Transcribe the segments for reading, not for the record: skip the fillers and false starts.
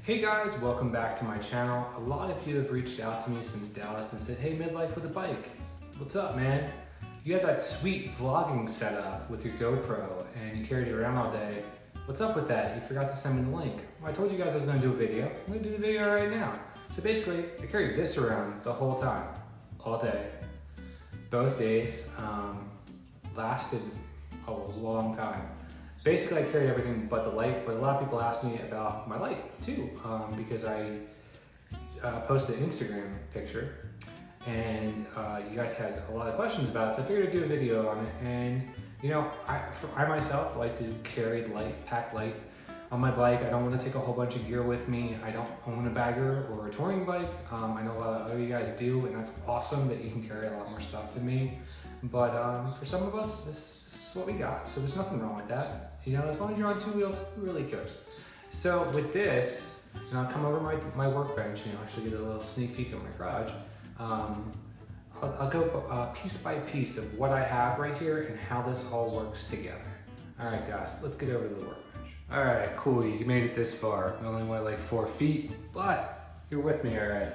Hey guys, welcome back to my channel. A lot of you have reached out to me since Dallas and said, hey, midlife with a bike. What's up, man? You had that sweet vlogging setup with your GoPro and you carried it around all day. What's up with that? You forgot to send me the link. Well, I told you guys I was gonna do a video. I'm gonna do the video right now. So basically, I carried this around the whole time, all day. Both days lasted a long time. Basically, I carried everything but the light, but a lot of people asked me about my light too, because I posted an Instagram picture and you guys had a lot of questions about it, so I figured I'd do a video on it. And you know, I myself like to carry light, pack light on my bike. I don't want to take a whole bunch of gear with me. I don't own a bagger or a touring bike. I know a lot of other you guys do, and that's awesome that you can carry a lot more stuff than me. But for some of us, this is what we got, so there's nothing wrong with that. You know, as long as you're on two wheels, who really cares? So with this, you know, I'll come over my workbench. You know, I should get a little sneak peek of my garage. I'll go piece by piece of what I have right here and how this all works together. All right, guys, let's get over to the workbench. All right, cool, you made it this far. I only went like 4 feet, but you're with me, all right.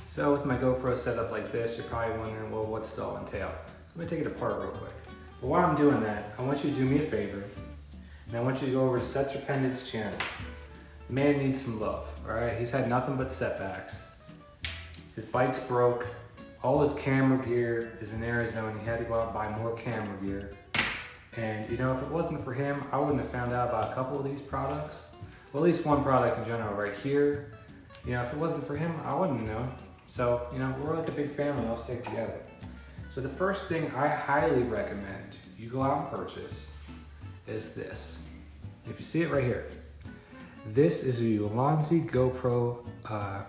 So with my GoPro setup like this, you're probably wondering, well, what's it all entail? So let me take it apart real quick. But while I'm doing that, I want you to do me a favor, and I want you to go over to Seth Pendant's channel. The man needs some love, all right? He's had nothing but setbacks. His bike's broke. All his camera gear is in Arizona. He had to go out and buy more camera gear. And you know, if it wasn't for him, I wouldn't have found out about a couple of these products. Well, at least one product in general right here. You know, if it wasn't for him, I wouldn't know. So, you know, we're like a big family, all stick together. So the first thing I highly recommend you go out and purchase is this. If you see it right here, this is a Ulanzi GoPro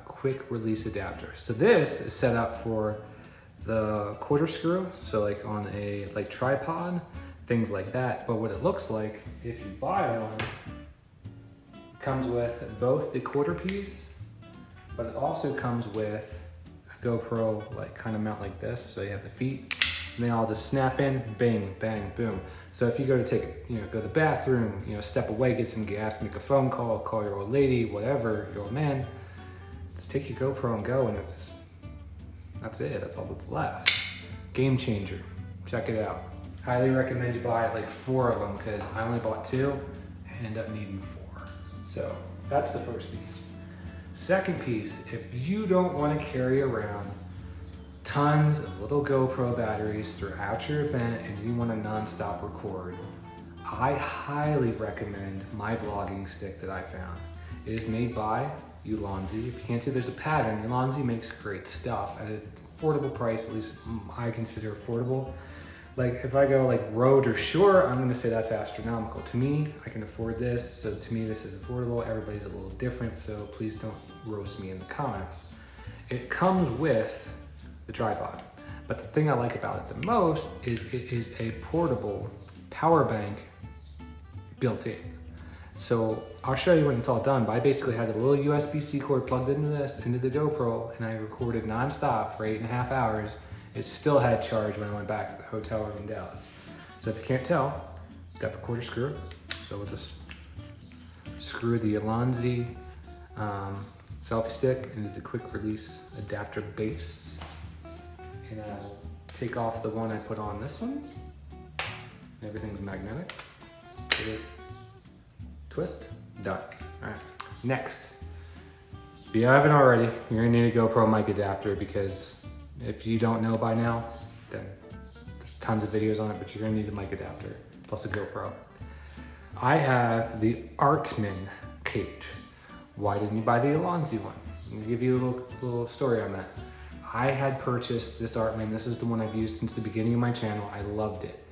quick release adapter. So this is set up for the quarter screw, so like on a tripod, things like that. But what it looks like, if you buy one, it comes with both the quarter piece, but it also comes with a GoPro kind of mount like this. So you have the feet, and they all just snap in, bang, bang, boom. So if you go to go to the bathroom, you know, step away, get some gas, make a phone call, call your old lady, whatever, your old man, just take your GoPro and go, and that's it, that's all that's left. Game changer, check it out. Highly recommend you buy like 4 of them, because I only bought 2, and end up needing 4. So that's the first piece. Second piece, if you don't want to carry around tons of little GoPro batteries throughout your event and you want to non-stop record, I highly recommend my vlogging stick that I found. It is made by Ulanzi. If you can't see, there's a pattern. Ulanzi makes great stuff at an affordable price, at least I consider affordable. Like if I go like road or shore, I'm gonna say that's astronomical. To me, I can afford this, so to me this is affordable. Everybody's a little different, so please don't roast me in the comments. It comes with the tripod, but the thing I like about it the most is it is a portable power bank built in. So I'll show you when it's all done, but I basically had a little USB-C cord plugged into the GoPro, and I recorded non-stop for 8.5 hours. It still had charge when I went back to the hotel room in Dallas. So if you can't tell, it's got the quarter screw. So we'll just screw the Ulanzi selfie stick into the quick release adapter base. And I'll take off the one I put on this one. Everything's magnetic. It is twist, done. All right, next. If you haven't already, you're gonna need a GoPro mic adapter, because if you don't know by now, then there's tons of videos on it, but you're gonna need a mic adapter plus a GoPro. I have the Artman cage. Why didn't you buy the Ulanzi one? I'm gonna give you a little story on that. I had purchased this Artman. This is the one I've used since the beginning of my channel. I loved it.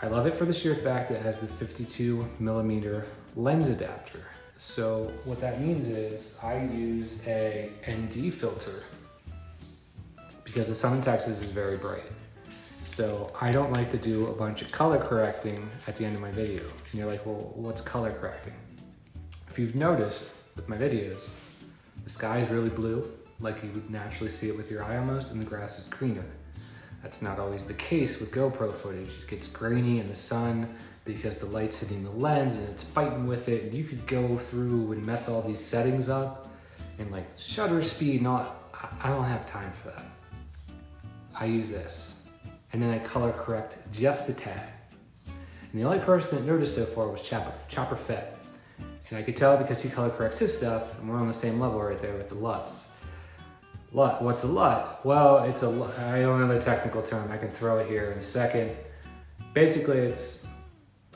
I love it for the sheer fact that it has the 52mm lens adapter. So what that means is I use a ND filter because the sun in Texas is very bright. So I don't like to do a bunch of color correcting at the end of my video. And you're like, well, what's color correcting? If you've noticed with my videos, the sky is really blue, like you would naturally see it with your eye almost, and the grass is greener. That's not always the case with GoPro footage. It gets grainy in the sun, because the light's hitting the lens and it's fighting with it. And you could go through and mess all these settings up and like shutter speed, I don't have time for that. I use this. And then I color correct just a tad. And the only person that noticed so far was Chopper Fett. And I could tell because he color corrects his stuff, and we're on the same level right there with the LUTs. LUT, what's a LUT? Well, I don't know the technical term, I can throw it here in a second. Basically, it's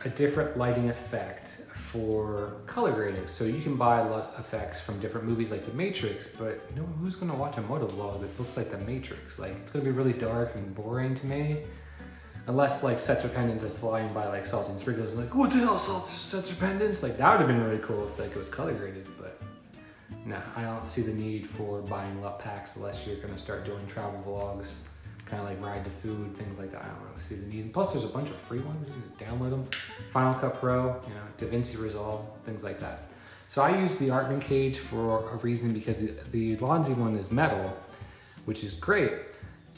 a different lighting effect for color grading. So you can buy LUT effects from different movies like The Matrix, but who's gonna watch a Moto vlog that looks like The Matrix? Like, it's gonna be really dark and boring to me. Unless like Setzer Pendants is flying by like Salty and Sprinkles and like, what the hell, Setzer Pendants? Like that would have been really cool if like it was color graded, but no, I don't see the need for buying LUT packs unless you're gonna start doing travel vlogs, kind of like ride to food, things like that. I don't really see the need. And plus there's a bunch of free ones, you can download them. Final Cut Pro, DaVinci Resolve, things like that. So I use the Artman cage for a reason because the Lonzi one is metal, which is great,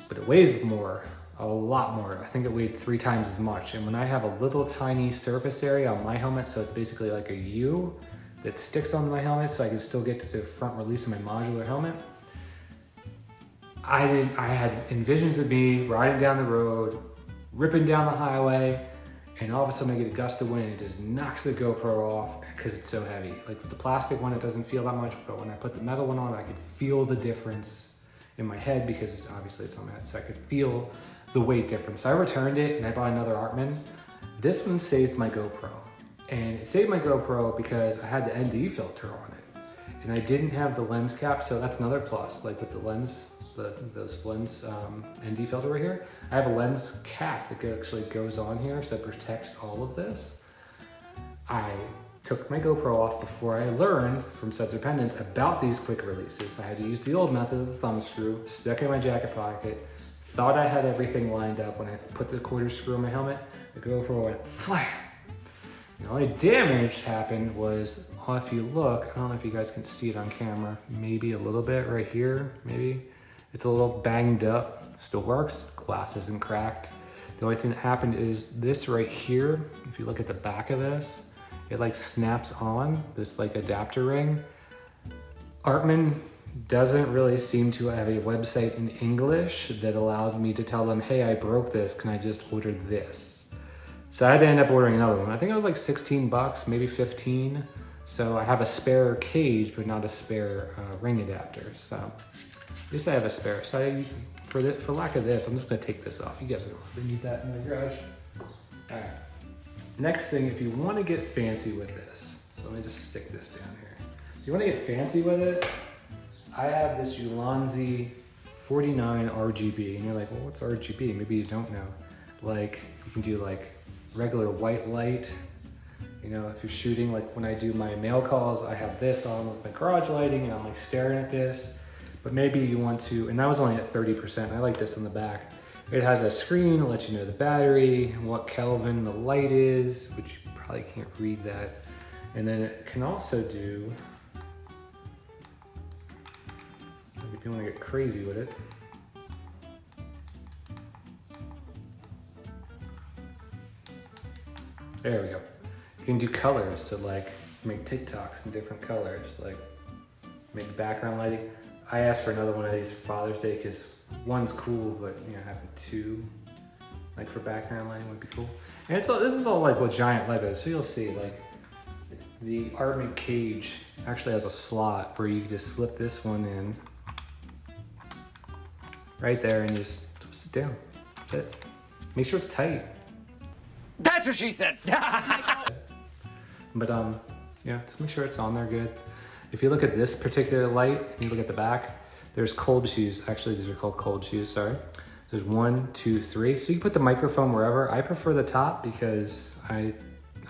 but it weighs more. A lot more. I think it weighed 3 times as much. And when I have a little tiny surface area on my helmet, so it's basically like a U that sticks on my helmet so I can still get to the front release of my modular helmet. I had envisions of me riding down the road, ripping down the highway, and all of a sudden I get a gust of wind and it just knocks the GoPro off because it's so heavy. Like with the plastic one, it doesn't feel that much, but when I put the metal one on, I could feel the difference in my head because obviously it's on my head, so I could feel the weight difference. So I returned it and I bought another Artman. This one saved my GoPro. And it saved my GoPro because I had the ND filter on it. And I didn't have the lens cap, so that's another plus. Like with the lens, this lens ND filter right here, I have a lens cap that actually goes on here so it protects all of this. I took my GoPro off before I learned from Setzer Pendants about these quick releases. I had to use the old method of the thumb screw, stuck in my jacket pocket, thought I had everything lined up. When I put the quarter screw on my helmet, the GoPro went flat. The only damage happened was, if you look, I don't know if you guys can see it on camera, maybe a little bit right here, maybe. It's a little banged up, still works, glass isn't cracked. The only thing that happened is this right here, if you look at the back of this, it like snaps on, this like adapter ring. Artman doesn't really seem to have a website in English that allows me to tell them, hey, I broke this, can I just order this? So I had to end up ordering another one. I think it was like 16 bucks, maybe 15. So I have a spare cage, but not a spare ring adapter. So at least I have a spare. So for lack of this, I'm just gonna take this off. You guys don't really need that in my garage. All right. Next thing, if you wanna get fancy with this, so let me just stick this down here. If you wanna get fancy with it, I have this Ulanzi 49 RGB, and you're like, well, what's RGB? Maybe you don't know. Like, you can do like regular white light. If you're shooting, like when I do my mail calls, I have this on with my garage lighting, and I'm like staring at this. But maybe you want to, and that was only at 30%. I like this in the back. It has a screen to let you know the battery, what Kelvin the light is, which you probably can't read that. And then it can also do, if you want to get crazy with it, there we go. You can do colors, so like make TikToks in different colors, like make background lighting. I asked for another one of these for Father's Day because one's cool, but having 2 like for background lighting would be cool. And this is all like with giant Legos, so you'll see like the Artman cage actually has a slot where you can just slip this one in right there and just twist it down. That's it. Make sure it's tight. That's what she said. But just make sure it's on there good. If you look at this particular light and you look at the back, there's cold shoes. Actually, these are called cold shoes, sorry. There's 1, 2, 3. So you can put the microphone wherever. I prefer the top because I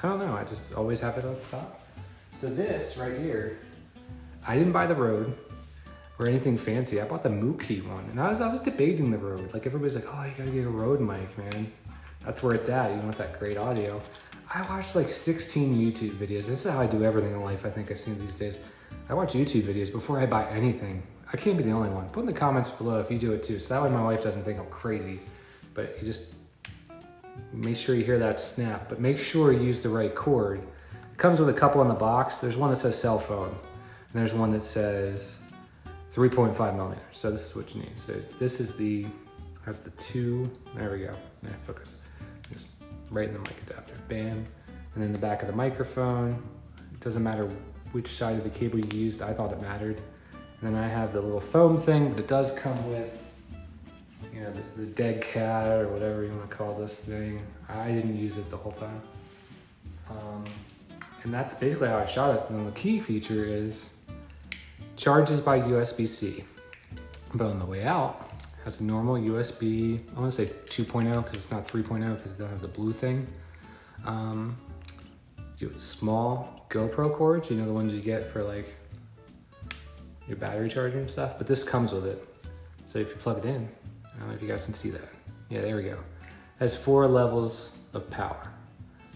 don't know, I just always have it at the top. So this right here, I didn't buy the Rode or anything fancy. I bought the Mookie one, and I was debating the Rode. Like everybody's like, oh, you gotta get a Rode mic, man. That's where it's at. You want that great audio. I watched like 16 YouTube videos. This is how I do everything in life, I think I've seen these days. I watch YouTube videos before I buy anything. I can't be the only one. Put in the comments below if you do it too, so that way my wife doesn't think I'm crazy. But you just Make sure you hear that snap, but make sure you use the right cord. It comes with a couple in the box. There's one that says cell phone, and there's one that says 3.5 millimeters. So this is what you need. So this is has the two, there we go. Now focus, just right in the mic adapter, bam. And then the back of the microphone. It doesn't matter which side of the cable you used, I thought it mattered. And then I have the little foam thing, but it does come with, you know, the dead cat or whatever you want to call this thing. I didn't use it the whole time. And that's basically how I shot it. And the key feature is charges by USB-C. But on the way out, it has a normal USB, I want to say 2.0 because it's not 3.0 because it doesn't have the blue thing. Small GoPro cords, you know, the ones you get for like your battery charger and stuff, but this comes with it. So if you plug it in, I don't know if you guys can see that. Yeah, there we go. It has 4 levels of power.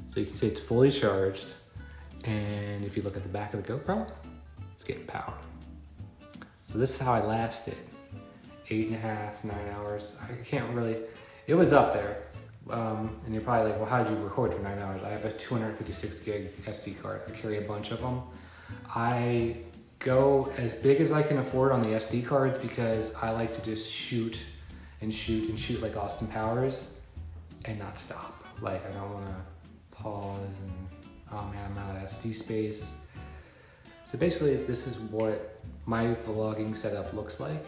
So you can see it's fully charged. And if you look at the back of the GoPro, it's getting power. So this is how I lasted 8.5, 9 hours. I can't really, it was up there. And you're probably like, well, how did you record for 9 hours? I have a 256 gig SD card. I carry a bunch of them. I go as big as I can afford on the SD cards because I like to just shoot and shoot and shoot like Austin Powers and not stop. Like I don't want to pause and, oh man, I'm out of SD space. So basically this is what my vlogging setup looks like.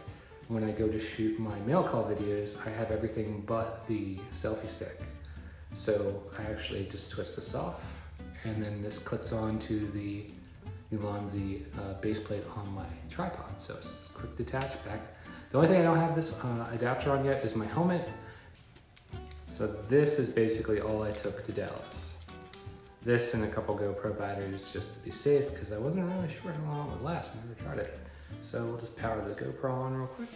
When I go to shoot my mail call videos, I have everything but the selfie stick. So I actually just twist this off and then this clicks on to the Ulanzi base plate on my tripod. So it's quick detach back. The only thing I don't have this adapter on yet is my helmet. So this is basically all I took to Dallas. This and a couple GoPro batteries just to be safe because I wasn't really sure how long it would last. I never tried it. So we'll just power the GoPro on real quick.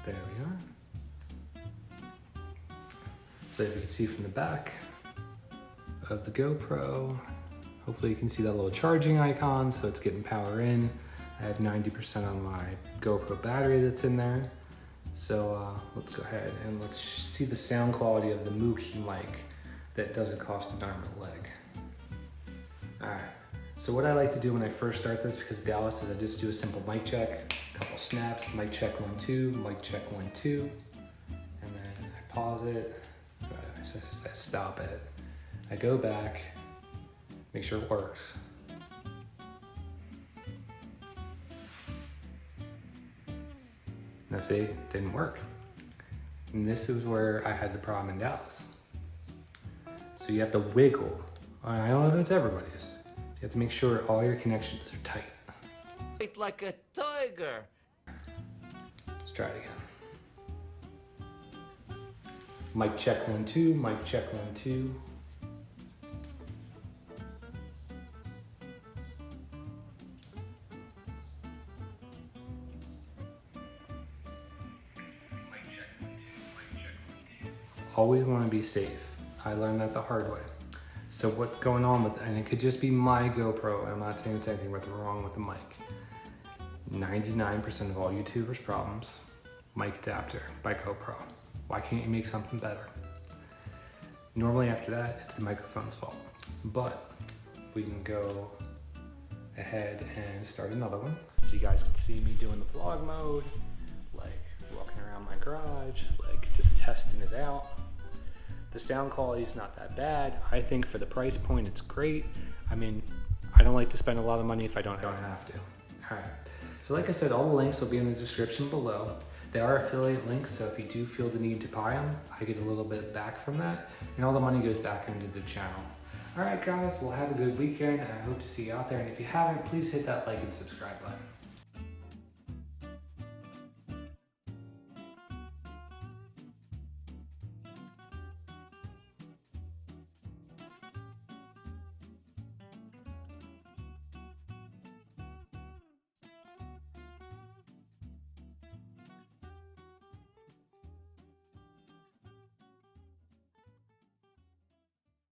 There we are. So if you can see from the back of the GoPro, hopefully you can see that little charging icon, so it's getting power in. I have 90% on my GoPro battery that's in there. So let's go ahead and let's see the sound quality of the Mookie mic that doesn't cost an arm and a leg. All right. So what I like to do when I first start this, because Dallas is I just do a simple mic check, a couple snaps, mic check 1, 2, mic check 1, 2, and then I pause it, I stop it, I go back, make sure it works. Now see, it didn't work. And this is where I had the problem in Dallas. So you have to wiggle. I don't know if it's everybody's. You have to make sure all your connections are tight. It's like a tiger. Let's try it again. Mic check 1, 2, mic check 1, 2. Always want to be safe. I learned that the hard way. So what's going on with, and it could just be my GoPro, I'm not saying it's anything wrong with the mic. 99% of all YouTubers' problems, mic adapter by GoPro. Why can't you make something better? Normally after that, it's the microphone's fault. But we can go ahead and start another one. So you guys can see me doing the vlog mode, like walking around my garage, like just testing it out. The sound quality is not that bad. I think for the price point, it's great. I mean, I don't like to spend a lot of money if I don't have to. All right, so like I said, all the links will be in the description below. They are affiliate links, so if you do feel the need to buy them, I get a little bit back from that, and all the money goes back into the channel. All right, guys, well, have a good weekend, and I hope to see you out there. And if you haven't, please hit that like and subscribe button.